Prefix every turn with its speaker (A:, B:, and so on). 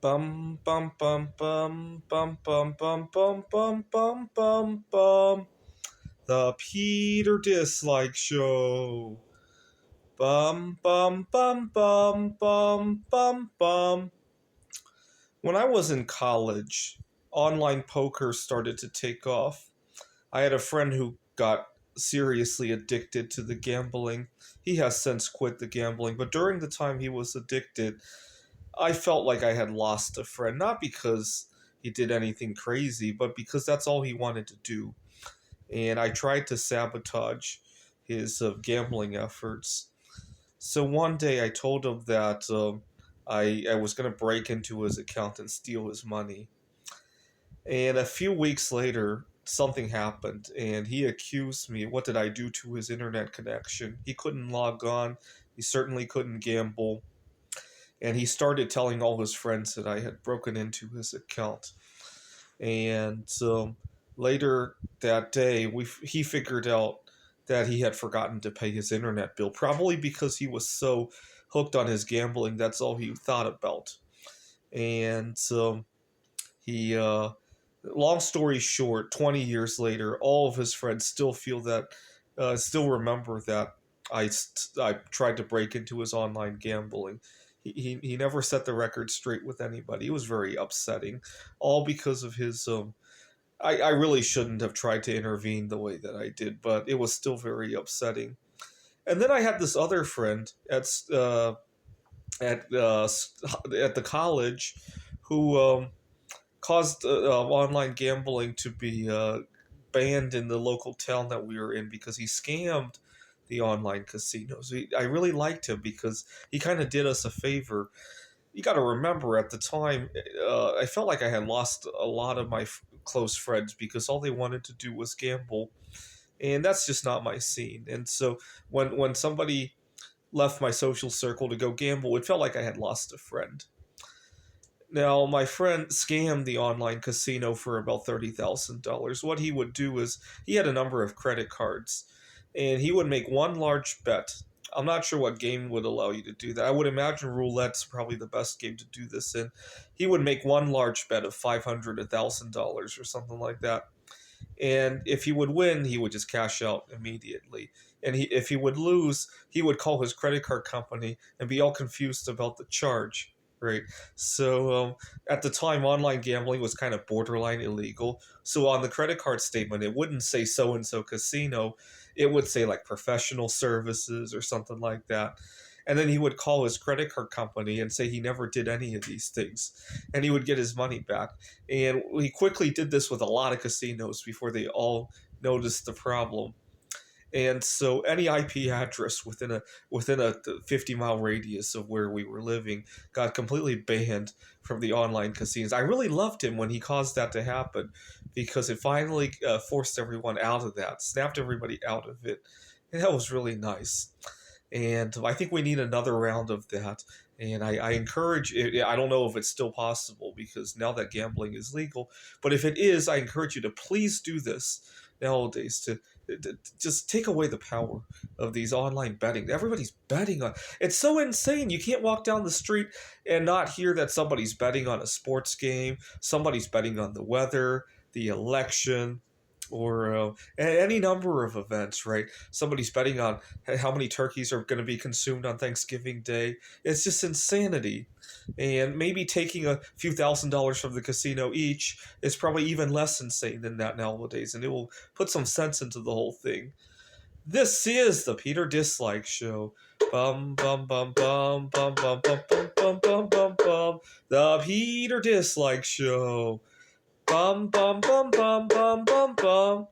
A: Bum bum bum bum bum bum bum bum bum bum bum bum. The Peter Dislike Show. Bum bum bum bum bum bum bum. When I was in college, online poker started to take off. I had a friend who got seriously addicted to the gambling. He has since quit the gambling, but during the time he was addicted, I felt like I had lost a friend, not because he did anything crazy, but because that's all he wanted to do. And I tried to sabotage his gambling efforts. So one day I told him that I was going to break into his account and steal his money. And a few weeks later, something happened, and he accused me. What did I do to his internet connection? He couldn't log on, he certainly couldn't gamble, and he started telling all his friends that I had broken into his account. And later that day, he figured out that he had forgotten to pay his internet bill, probably because he was so hooked on his gambling. That's all he thought about. And he, long story short, 20 years later, all of his friends still feel that, still remember that I tried to break into his online gambling. He never set the record straight with anybody. It was very upsetting, all because of his. I really shouldn't have tried to intervene the way that I did, but it was still very upsetting. And then I had this other friend at at the college who caused online gambling to be banned in the local town that we were in because he scammed the online casinos. I really liked him because he kind of did us a favor. You got to remember, at the time, I felt like I had lost a lot of my close friends because all they wanted to do was gamble, and that's just not my scene. And so when somebody left my social circle to go gamble, it felt like I had lost a friend. Now, my friend scammed the online casino for about $30,000. What he would do is he had a number of credit cards, and he would make one large bet. I'm not sure what game would allow you to do that. I would imagine roulette's probably the best game to do this in. He would make one large bet of $500, $1,000, or something like that. And if he would win, he would just cash out immediately. And if he would lose, he would call his credit card company and be all confused about the charge. Right. So at the time, online gambling was kind of borderline illegal. So on the credit card statement, it wouldn't say so and so casino. It would say like professional services or something like that. And then he would call his credit card company and say he never did any of these things. And he would get his money back. And he quickly did this with a lot of casinos before they all noticed the problem. And so any IP address within a 50-mile radius of where we were living got completely banned from the online casinos. I really loved him when he caused that to happen because it finally forced everyone out of that, snapped everybody out of it. And that was really nice. And I think we need another round of that. And I encourage it. I don't know if it's still possible because now that gambling is legal, but if it is, I encourage you to please do this nowadays to just take away the power of these online betting. Everybody's betting on. It's so insane. You can't walk down the street and not hear that somebody's betting on a sports game, somebody's betting on the weather, the election, or any number of events, right? Somebody's betting on how many turkeys are going to be consumed on Thanksgiving Day. It's just insanity. And maybe taking a few $1,000s from the casino each is probably even less insane than that nowadays, and it will put some sense into the whole thing. This is the Peter Dislike Show. Bum bum bum bum bum bum bum bum bum bum bum bum. The Peter Dislike Show. Bum bum bum bum bum bum bum.